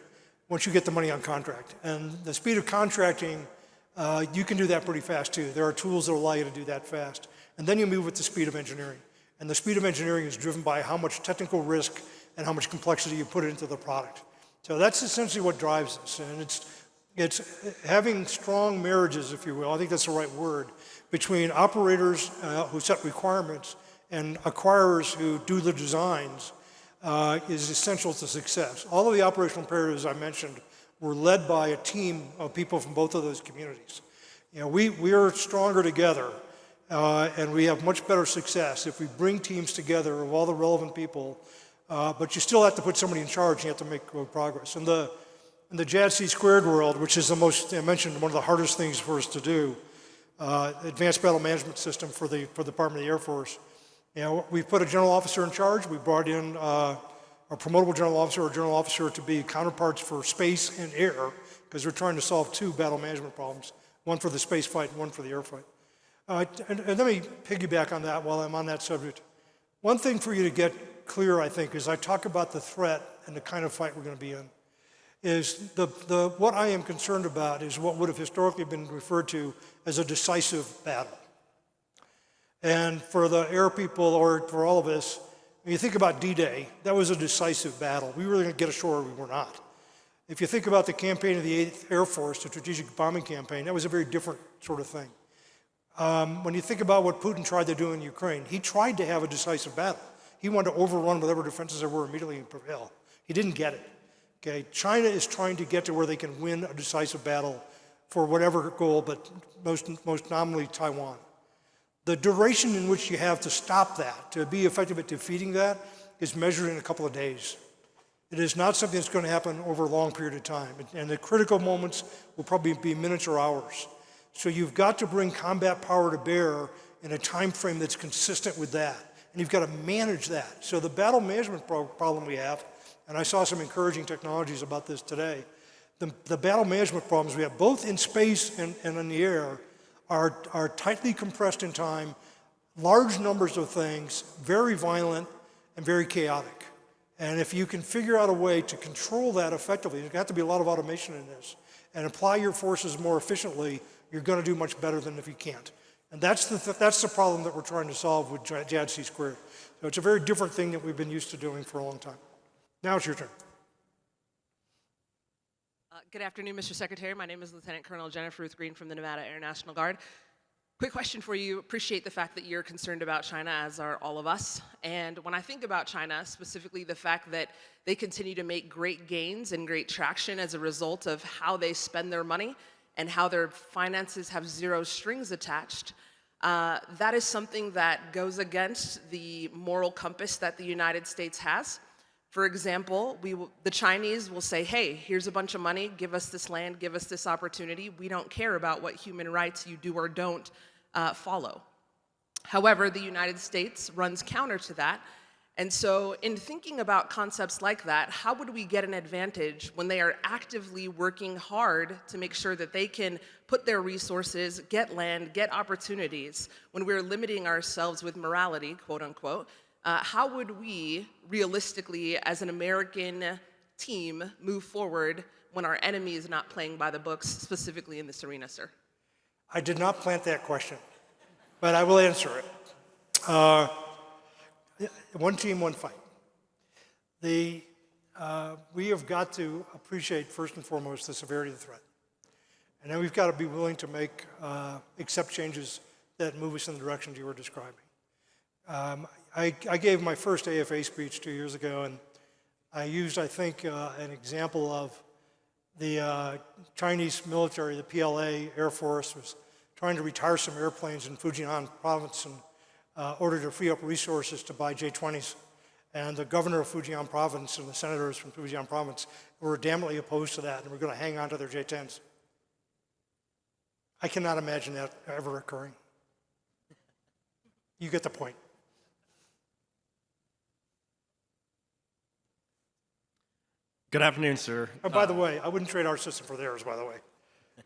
S2: once you get the money on contract. And the speed of contracting, you can do that pretty fast too. There are tools that allow you to do that fast. And then you move at the speed of engineering. And the speed of engineering is driven by how much technical risk and how much complexity you put into the product. So that's essentially what drives us. And it's having strong marriages, if you will, I think that's the right word, between operators who set requirements and acquirers who do the designs is essential to success. All of the operational imperatives I mentioned were led by a team of people from both of those communities. You know, we are stronger together, and we have much better success if we bring teams together of all the relevant people, but you still have to put somebody in charge and you have to make progress. In the JADC² world, which is the most, I mentioned, one of the hardest things for us to do, advanced battle management system for the Department of the Air Force. You know, we put a general officer in charge. We brought in a promotable general officer or general officer to be counterparts for space and air, because we're trying to solve 2 battle management problems, one for the space fight and one for the air fight. And let me piggyback on that while I'm on that subject. One thing for you to get clear, I think, as I talk about the threat and the kind of fight we're going to be in, is what I am concerned about is what would have historically been referred to as a decisive battle. And for the air people, or for all of us, when you think about D-Day, that was a decisive battle. We were going to get ashore, or we were not. If you think about the campaign of the 8th Air Force, the strategic bombing campaign, that was a very different sort of thing. When you think about what Putin tried to do in Ukraine, he tried to have a decisive battle. He wanted to overrun whatever defenses there were immediately and prevail. He didn't get it. Okay, China is trying to get to where they can win a decisive battle for whatever goal, but most nominally Taiwan. The duration in which you have to stop that, to be effective at defeating that, is measured in a couple of days. It is not something that's going to happen over a long period of time. And the critical moments will probably be minutes or hours. So you've got to bring combat power to bear in a time frame that's consistent with that. And you've got to manage that. So the battle management problem we have, and I saw some encouraging technologies about this today, the battle management problems we have, both in space and in the air, are tightly compressed in time, large numbers of things, very violent and very chaotic. And if you can figure out a way to control that effectively, there's got to be a lot of automation in this, and apply your forces more efficiently, you're going to do much better than if you can't. And that's the problem that we're trying to solve with JADC squared. So it's a very different thing that we've been used to doing for a long time. Now it's your turn.
S5: Good afternoon, Mr. Secretary. My name is Lieutenant Colonel Jennifer Ruth Green from the Nevada Air National Guard. Quick question for you. Appreciate the fact that you're concerned about China, as are all of us. And when I think about China, specifically the fact that they continue to make great gains and great traction as a result of how they spend their money and how their finances have zero strings attached, that is something that goes against the moral compass that the United States has. For example, the Chinese will say, hey, here's a bunch of money, give us this land, give us this opportunity. We don't care about what human rights you do or don't follow. However, the United States runs counter to that. And so in thinking about concepts like that, how would we get an advantage when they are actively working hard to make sure that they can put their resources, get land, get opportunities, when we're limiting ourselves with morality, quote unquote? How would we realistically, as an American team, move forward when our enemy is not playing by the books, specifically in this arena, sir?
S2: I did not plant that question, but I will answer it. One team, one fight. We have got to appreciate, first and foremost, the severity of the threat. And then we've got to be willing to accept changes that move us in the directions you were describing. I gave my first AFA speech 2 years ago, and I used, I think, an example of the Chinese military, the PLA Air Force, was trying to retire some airplanes in Fujian province in order to free up resources to buy J-20s. And the governor of Fujian province and the senators from Fujian province were adamantly opposed to that, and were going to hang on to their J-10s. I cannot imagine that ever occurring. You get the point.
S6: Good afternoon, sir.
S2: Oh, by the way, I wouldn't trade our system for theirs, by the way.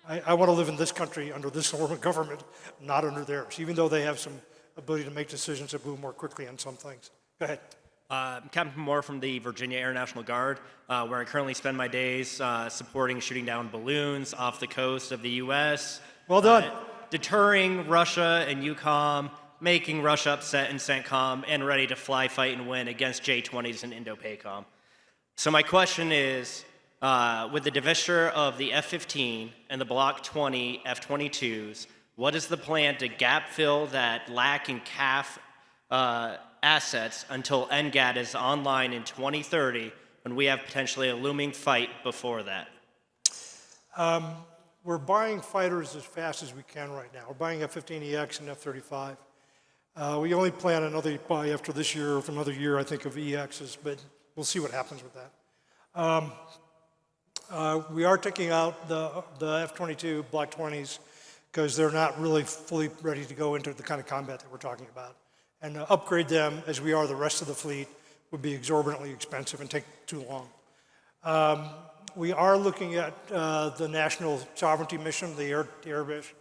S2: I want to live in this country under this form of government, not under theirs, even though they have some ability to make decisions that move more quickly on some things. Go ahead.
S6: I'm Captain Moore from the Virginia Air National Guard, where I currently spend my days supporting shooting down balloons off the coast of the U.S.
S2: Well done.
S6: Deterring Russia and EUCOM, making Russia upset in CENTCOM, and ready to fly, fight, and win against J-20s and Indo-PACOM. So my question is, with the divestiture of the F-15 and the Block 20 F-22s, what is the plan to gap fill that lack in CAF assets until NGAD is online in 2030, when we have potentially a looming fight before that?
S2: We're buying fighters as fast as we can right now. We're buying F-15EX and F-35. We only plan another buy after this year, or for another year, I think, of EXs, but we'll see what happens with that. We are taking out the F-22 Block 20s because they're not really fully ready to go into the kind of combat that we're talking about. And upgrade them, as we are the rest of the fleet, would be exorbitantly expensive and take too long. We are looking at the national sovereignty mission, the air mission,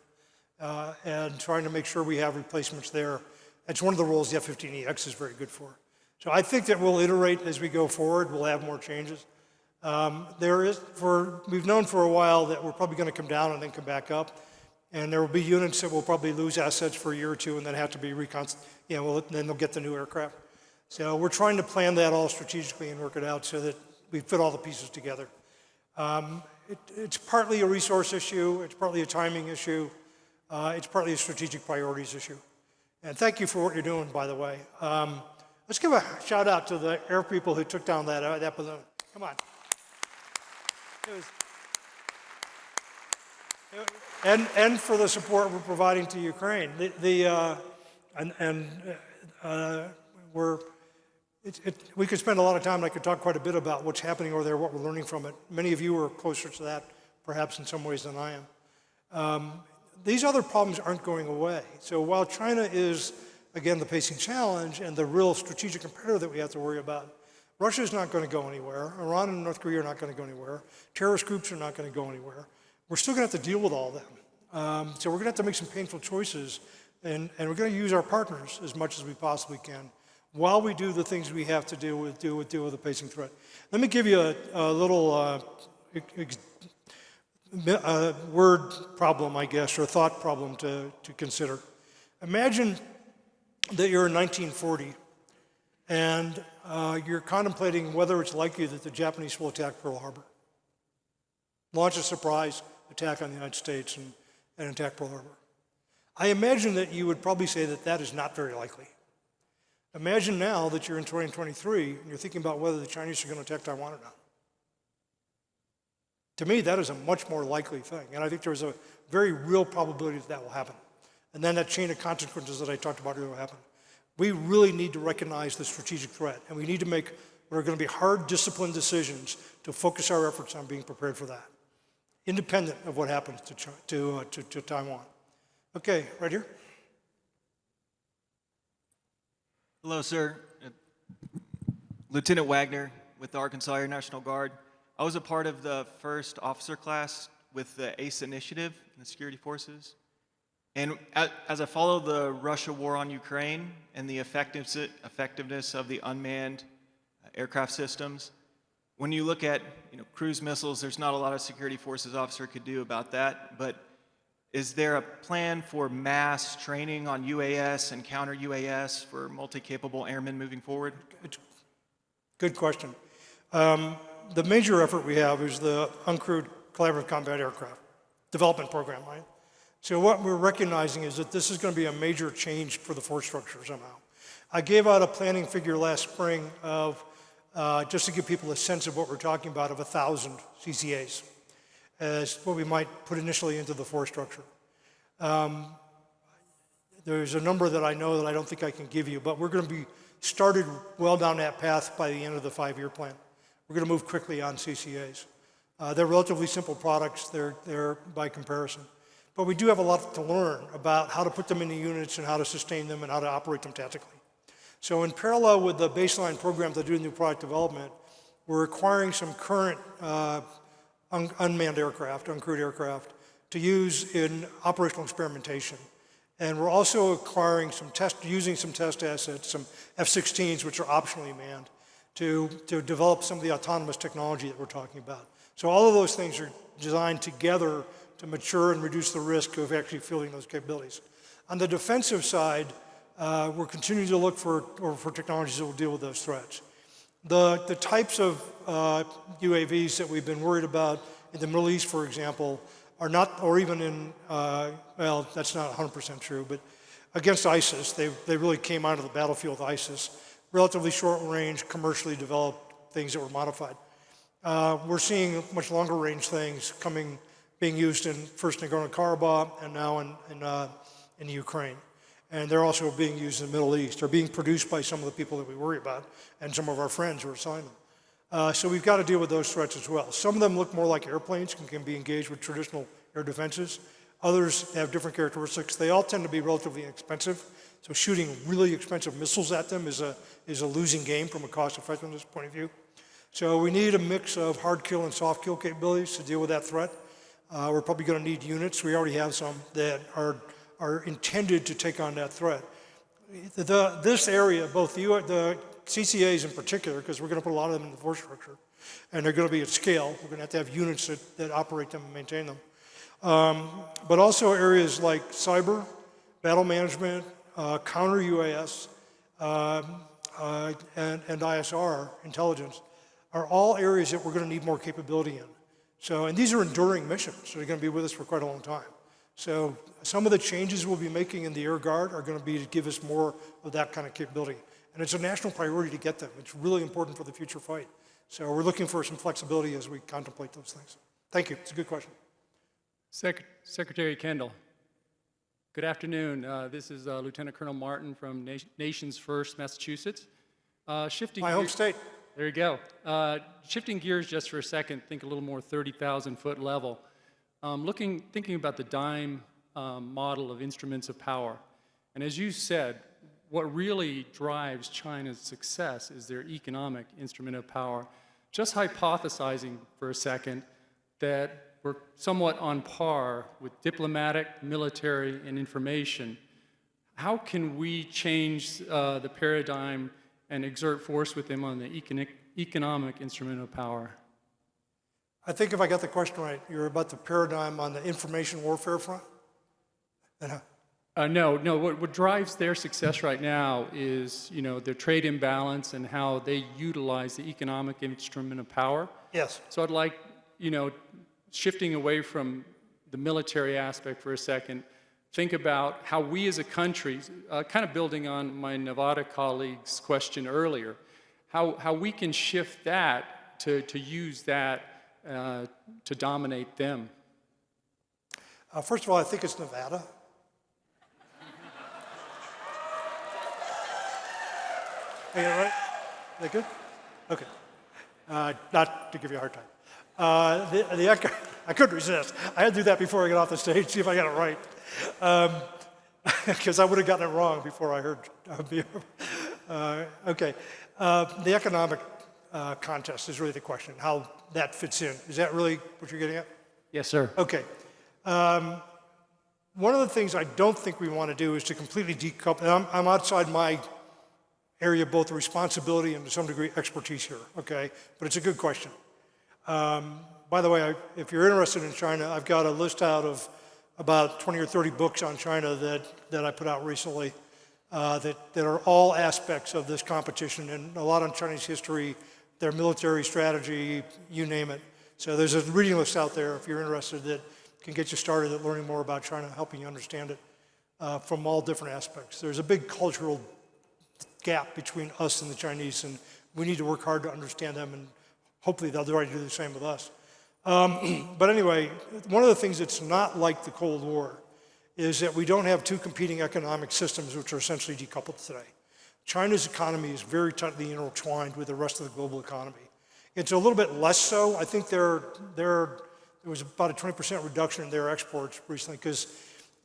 S2: and trying to make sure we have replacements there. That's one of the roles the F-15EX is very good for. So I think that we'll iterate as we go forward. We'll have more changes. We've known for a while that we're probably going to come down and then come back up. And there will be units that will probably lose assets for a year or two and then have to be then they'll get the new aircraft. So we're trying to plan that all strategically and work it out so that we fit all the pieces together. It's partly a resource issue, it's partly a timing issue, it's partly a strategic priorities issue. And thank you for what you're doing, by the way. Let's give a shout out to the air people who took down that balloon. Come on. And for the support we're providing to Ukraine. We could spend a lot of time, and I could talk quite a bit about what's happening over there, what we're learning from it. Many of you are closer to that, perhaps in some ways, than I am. these other problems aren't going away. So while China is, again, the pacing challenge and the real strategic imperative that we have to worry about, Russia is not going to go anywhere. Iran and North Korea are not going to go anywhere. Terrorist groups are not going to go anywhere. We're still going to have to deal with all of them. So we're going to have to make some painful choices, and we're going to use our partners as much as we possibly can while we do the things we have to deal with the pacing threat. Let me give you a little word problem, I guess, or thought problem to consider. Imagine that you're in 1940 and you're contemplating whether it's likely that the Japanese will attack Pearl Harbor, launch a surprise attack on the United States and attack Pearl Harbor. I imagine that you would probably say that that is not very likely. Imagine now that you're in 2023 and you're thinking about whether the Chinese are going to attack Taiwan or not. To me, that is a much more likely thing, and I think there's a very real probability that that will happen. And then that chain of consequences that I talked about earlier will happen. We really need to recognize the strategic threat, and we need to make what are going to be hard, disciplined decisions to focus our efforts on being prepared for that, independent of what happens to Taiwan. Okay, right here.
S7: Hello, sir. Lieutenant Wagner with the Arkansas Air National Guard. I was a part of the first officer class with the ACE initiative and the security forces. And as I follow the Russia war on Ukraine and the effectiveness of the unmanned aircraft systems, when you look at cruise missiles, there's not a lot a security forces officer could do about that. But is there a plan for mass training on UAS and counter UAS for multi-capable airmen moving forward?
S2: Good question. The major effort we have is the Uncrewed Collaborative Combat Aircraft Development Program, right? So what we're recognizing is that this is going to be a major change for the force structure somehow. I gave out a planning figure last spring of, just to give people a sense of what we're talking about, of 1,000 CCAs as what we might put initially into the force structure. There's a number that I know that I don't think I can give you, but we're going to be started well down that path by the end of the 5-year plan. We're going to move quickly on CCAs. They're relatively simple products, they're by comparison. But we do have a lot to learn about how to put them into units and how to sustain them and how to operate them tactically. So in parallel with the baseline program to do new product development, we're acquiring some current unmanned aircraft, uncrewed aircraft, to use in operational experimentation. And we're also acquiring using some test assets, some F-16s, which are optionally manned, to develop some of the autonomous technology that we're talking about. So all of those things are designed together to mature and reduce the risk of actually fielding those capabilities. On the defensive side, we're continuing to look for technologies that will deal with those threats. The types of UAVs that we've been worried about in the Middle East, for example, are not, or even in, well, that's not 100% true, but against ISIS, they really came out of the battlefield with ISIS. Relatively short range, commercially developed things that were modified. We're seeing much longer range things being used in first Nagorno-Karabakh and now in Ukraine. And they're also being used in the Middle East. They're being produced by some of the people that we worry about and some of our friends who are selling them. So we've got to deal with those threats as well. Some of them look more like airplanes and can be engaged with traditional air defenses. Others have different characteristics. They all tend to be relatively inexpensive. So shooting really expensive missiles at them is a losing game from a cost effectiveness point of view. So we need a mix of hard kill and soft kill capabilities to deal with that threat. We're probably going to need units. We already have some that are intended to take on that threat. This area, both the CCAs in particular, because we're going to put a lot of them in the force structure, and they're going to be at scale. We're going to have units that operate them and maintain them. But also areas like cyber, battle management, counter UAS, and ISR, intelligence, are all areas that we're going to need more capability in. So, and these are enduring missions, so they're going to be with us for quite a long time. So some of the changes we'll be making in the Air Guard are going to be to give us more of that kind of capability. And it's a national priority to get them. It's really important for the future fight. So we're looking for some flexibility as we contemplate those things. Thank you. It's a good question.
S8: Secretary Kendall. Good afternoon. This is Lieutenant Colonel Martin from Nation's First, Massachusetts.
S2: My home state.
S8: There you go. Shifting gears just for a second, think a little more 30,000 foot level. Thinking about the DIME model of instruments of power. And as you said, what really drives China's success is their economic instrument of power. Just hypothesizing for a second that we're somewhat on par with diplomatic, military, and information, how can we change the paradigm and exert force with them on the economic instrument of power?
S2: I think if I got the question right, you're about the paradigm on the information warfare front?
S8: No. What drives their success right now is, their trade imbalance and how they utilize the economic instrument of power.
S2: Yes.
S8: So I'd like, shifting away from the military aspect for a second, think about how we as a country, kind of building on my Nevada colleague's question earlier, how we can shift that to use that to dominate them.
S2: First of all, I think it's Nevada. Are you all right? Is that good? Okay. Not to give you a hard time. I couldn't resist. I had to do that before I got off the stage, see if I got it right. Because I would have gotten it wrong before I heard. Okay. The economic contest is really the question, how that fits in. Is that really what you're getting at?
S8: Yes, sir.
S2: Okay. One of the things I don't think we want to do is to completely decouple. And I'm outside my area of both responsibility and to some degree expertise here, okay? But it's a good question. By the way, if you're interested in China, I've got a list out of about 20 or 30 books on China that I put out recently that are all aspects of this competition, and a lot on Chinese history, their military strategy, you name it. So there's a reading list out there if you're interested that can get you started at learning more about China, helping you understand it from all different aspects. There's a big cultural gap between us and the Chinese, and we need to work hard to understand them, and hopefully they'll try to do the same with us. But anyway, one of the things that's not like the Cold War is that we don't have two competing economic systems which are essentially decoupled today. China's economy is very tightly intertwined with the rest of the global economy. It's a little bit less so. I think there was about a 20% reduction in their exports recently because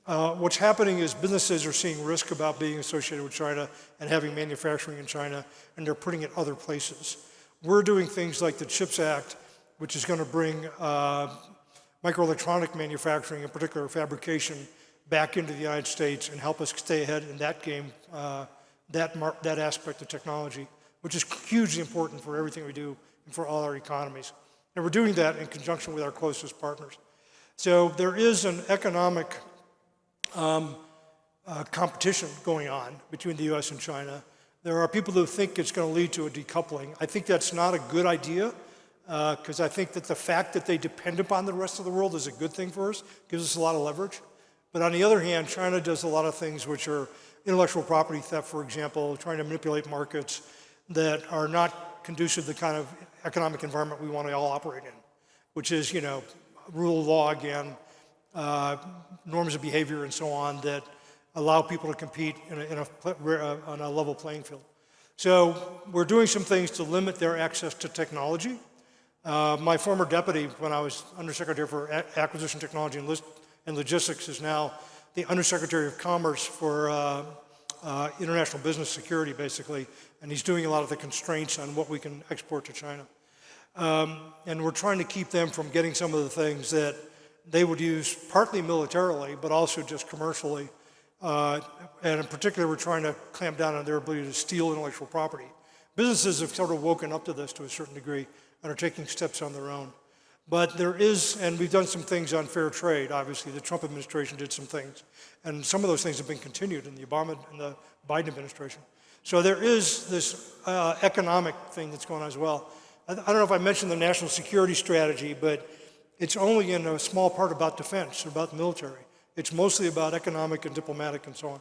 S2: what's happening is businesses are seeing risk about being associated with China and having manufacturing in China, and they're putting it other places. We're doing things like the CHIPS Act, which is going to bring microelectronic manufacturing, in particular fabrication, back into the United States and help us stay ahead in that game, that aspect of technology, which is hugely important for everything we do and for all our economies. And we're doing that in conjunction with our closest partners. So there is an economic competition going on between the US and China. There are people who think it's going to lead to a decoupling. I think that's not a good idea because I think that the fact that they depend upon the rest of the world is a good thing for us, gives us a lot of leverage. But on the other hand, China does a lot of things which are intellectual property theft, for example, trying to manipulate markets that are not conducive to the kind of economic environment we want to all operate in, which is, rule of law again, norms of behavior and so on that allow people to compete on a level playing field. So we're doing some things to limit their access to technology. My former deputy, when I was Undersecretary for Acquisition Technology and Logistics, is now the Undersecretary of Commerce for International Business Security, basically, and he's doing a lot of the constraints on what we can export to China. And we're trying to keep them from getting some of the things that they would use partly militarily, but also just commercially. And in particular, we're trying to clamp down on their ability to steal intellectual property. Businesses have sort of woken up to this to a certain degree and are taking steps on their own. But there is, and we've done some things on fair trade, obviously. The Trump administration did some things. And some of those things have been continued in the Obama and the Biden administration. So there is this economic thing that's going on as well. I don't know if I mentioned the national security strategy, but it's only in a small part about defense, about the military. It's mostly about economic and diplomatic and so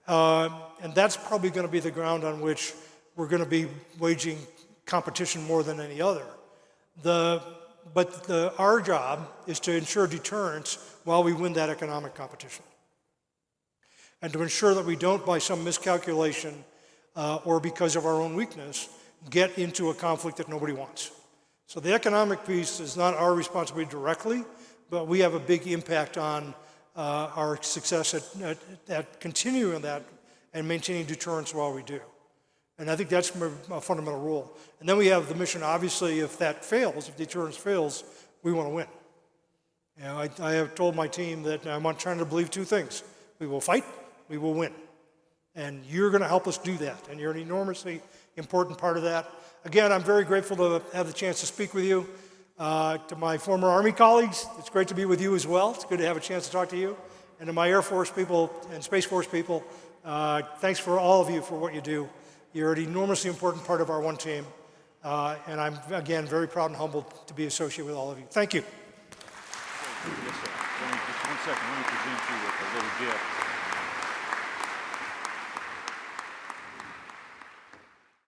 S2: on. And that's probably going to be the ground on which we're going to be waging competition more than any other. But our job is to ensure deterrence while we win that economic competition. And to ensure that we don't, by some miscalculation or because of our own weakness, get into a conflict that nobody wants. So the economic piece is not our responsibility directly, but we have a big impact on our success at continuing that and maintaining deterrence while we do. And I think that's a fundamental rule. And then we have the mission, obviously, if that fails, if deterrence fails, we want to win. You know, I have told my team that I want China to believe two things. We will fight, we will win. And you're going to help us do that. And you're an enormously important part of that. Again, I'm very grateful to have the chance to speak with you. To my former Army colleagues, it's great to be with you as well. It's good to have a chance to talk to you. And to my Air Force people and Space Force people, thanks for all of you for what you do. You're an enormously important part of our one team. And I'm, again, very proud and humbled to be associated with all of you. Thank you.
S1: Yes, sir. Just one second. Let me present you with a little gift.